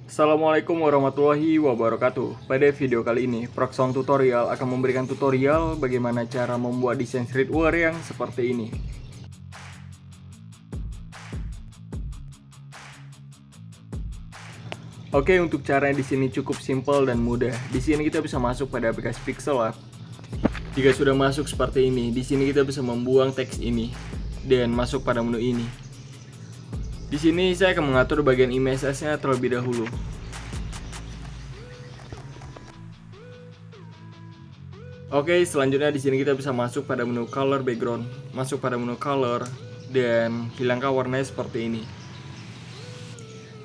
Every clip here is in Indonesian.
Assalamualaikum warahmatullahi wabarakatuh. Pada video kali ini, Proxon Tutorial akan memberikan tutorial bagaimana cara membuat desain streetwear yang seperti ini. Oke, untuk caranya di sini cukup simpel dan mudah. Di sini kita bisa masuk pada aplikasi Pixel Lab. Jika sudah masuk seperti ini, di sini kita bisa membuang teks ini dan masuk pada menu ini. Di sini saya akan mengatur bagian images-nya terlebih dahulu. Oke, selanjutnya di sini kita bisa masuk pada menu color background, masuk pada menu color dan hilangkan warnanya seperti ini.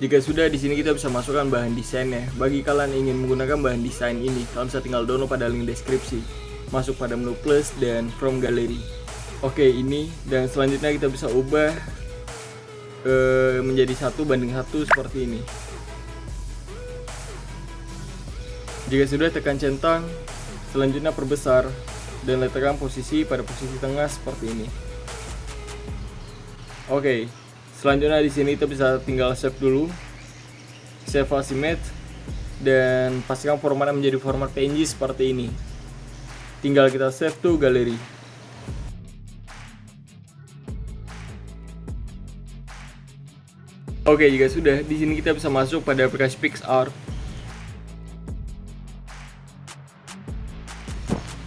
Jika sudah, di sini kita bisa masukkan bahan desainnya. Bagi kalian yang ingin menggunakan bahan desain ini, kalian bisa tinggal download pada link deskripsi. Masuk pada menu plus dan from gallery. Oke, ini dan selanjutnya kita bisa ubah menjadi 1:1 seperti ini. Jika sudah, tekan centang, selanjutnya perbesar dan letakkan posisi pada posisi tengah seperti ini. Oke, selanjutnya di sini kita bisa tinggal save dulu, save as image, dan pastikan formatnya menjadi format PNG seperti ini. Tinggal kita save to galeri. Oke, jika sudah, di sini kita bisa masuk pada aplikasi PicsArt.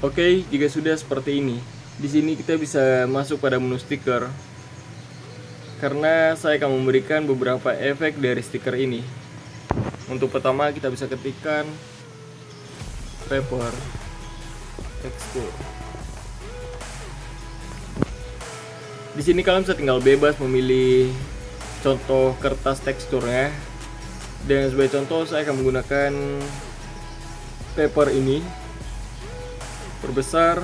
Oke, jika sudah seperti ini, di sini kita bisa masuk pada menu stiker. Karena saya akan memberikan beberapa efek dari stiker ini. Untuk pertama, kita bisa ketikkan paper tekstur. Di sini kalian bisa tinggal bebas memilih contoh kertas teksturnya, dan sebagai contoh saya akan menggunakan paper ini, perbesar,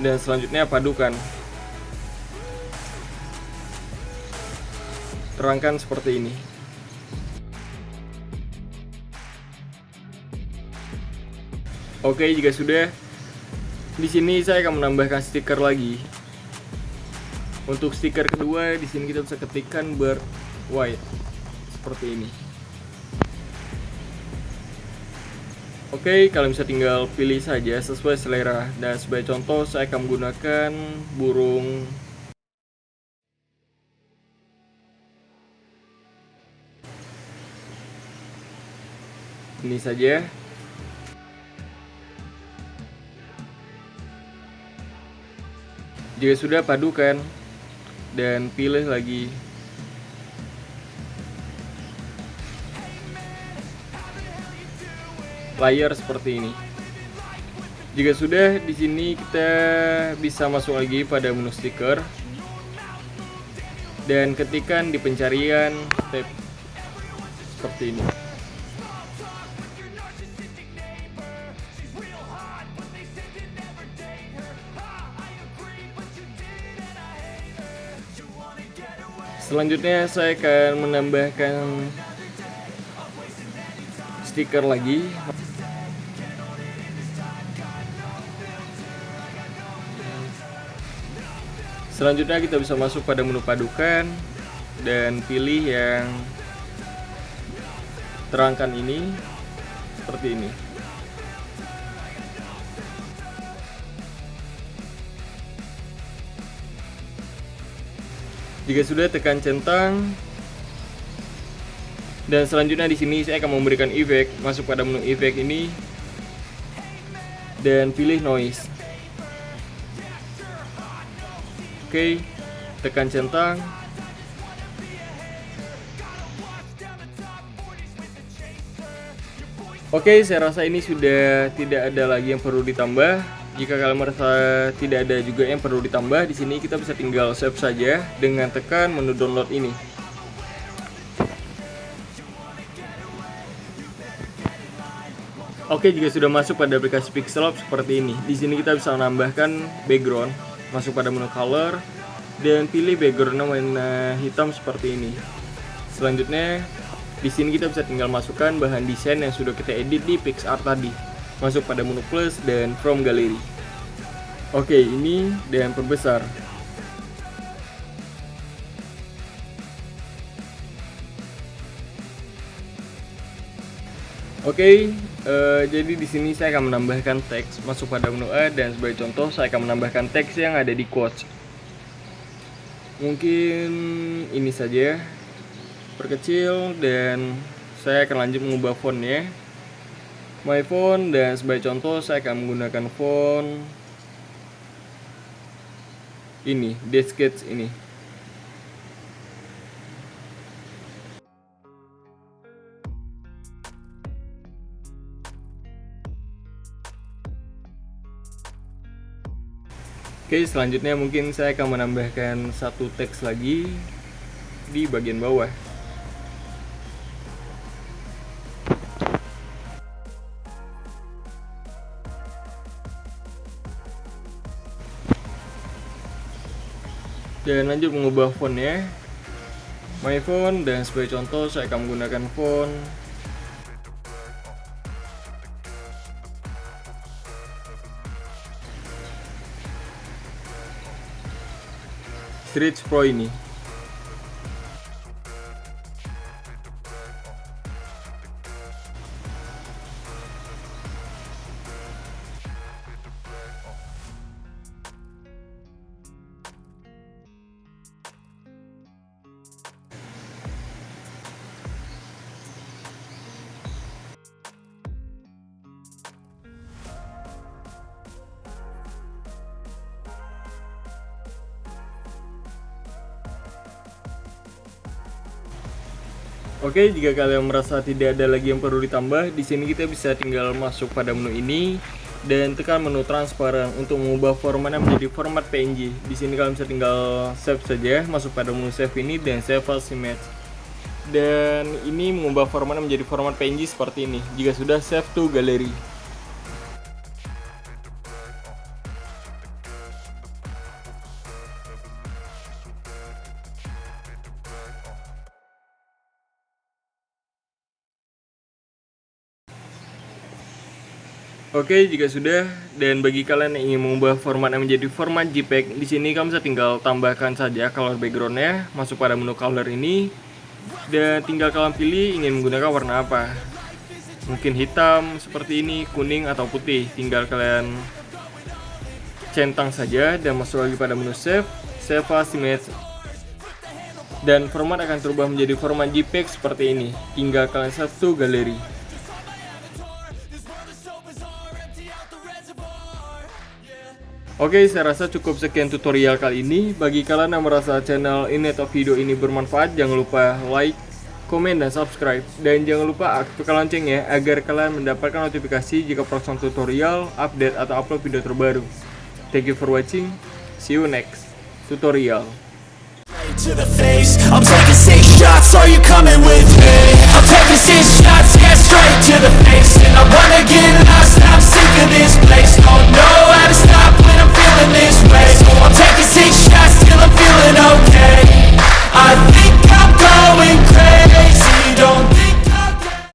dan selanjutnya padukan, terangkan seperti ini. Oke, jika sudah, di sini saya akan menambahkan stiker lagi. Untuk stiker kedua, di sini kita bisa ketikkan bird white seperti ini. Oke, kalian bisa tinggal pilih saja sesuai selera. Dan sebagai contoh, saya akan menggunakan burung ini saja. Jika sudah, padukan dan pilih lagi layer seperti ini. Jika sudah, di sini kita bisa masuk lagi pada menu stiker dan ketikkan di pencarian tab seperti ini. Selanjutnya saya akan menambahkan stiker lagi. Selanjutnya kita bisa masuk pada menu padukan dan pilih yang terangkan ini seperti ini. Jika sudah, tekan centang. Dan selanjutnya di sini saya akan memberikan efek, masuk pada menu efek ini dan pilih noise. Oke, tekan centang. Oke, saya rasa ini sudah tidak ada lagi yang perlu ditambah. Jika kalian merasa tidak ada juga yang perlu ditambah, di sini kita bisa tinggal save saja dengan tekan menu download ini. Oke, jika sudah masuk pada aplikasi Pixel Lab seperti ini, di sini kita bisa menambahkan background, masuk pada menu color dan pilih backgroundnya warna hitam seperti ini. Selanjutnya, di sini kita bisa tinggal masukkan bahan desain yang sudah kita edit di PicsArt tadi. Masuk pada menu plus dan from gallery. Oke, ini dan perbesar. Oke, jadi di sini saya akan menambahkan teks masuk pada menu A, dan sebagai contoh saya akan menambahkan teks yang ada di quotes. Mungkin ini saja, perkecil, dan saya akan lanjut mengubah fontnya, my font, dan sebagai contoh saya akan menggunakan font ini, Descets ini. Oke, selanjutnya mungkin saya akan menambahkan satu teks lagi di bagian bawah. Dan lanjut mengubah fontnya, my font, dan sebagai contoh saya akan menggunakan font Stretch Pro ini. Oke, jika kalian merasa tidak ada lagi yang perlu ditambah, di sini kita bisa tinggal masuk pada menu ini dan tekan menu transparan untuk mengubah formatnya menjadi format PNG. Di sini kalian bisa tinggal save saja, masuk pada menu save ini dan save as image. Dan ini mengubah formatnya menjadi format PNG seperti ini. Jika sudah, save to gallery. Oke, jika sudah, dan bagi kalian yang ingin mengubah formatnya menjadi format JPEG, di sini kamu bisa tinggal tambahkan saja color backgroundnya, masuk pada menu color ini, dan tinggal kalian pilih ingin menggunakan warna apa. Mungkin hitam seperti ini, kuning atau putih. Tinggal kalian centang saja dan masuk lagi pada menu save, save as image, dan format akan terubah menjadi format JPEG seperti ini. Tinggal kalian save to gallery. Oke, saya rasa cukup sekian tutorial kali ini. Bagi kalian yang merasa channel ini atau video ini bermanfaat, jangan lupa like, komen, dan subscribe. Dan jangan lupa aktifkan loncengnya agar kalian mendapatkan notifikasi jika proses tutorial, update, atau upload video terbaru. Thank you for watching. See you next tutorial. To the face, I'm taking 6 shots, are you coming with me? I'm taking 6 shots, yeah, straight to the face. And I wanna get lost, I'm sick of this place.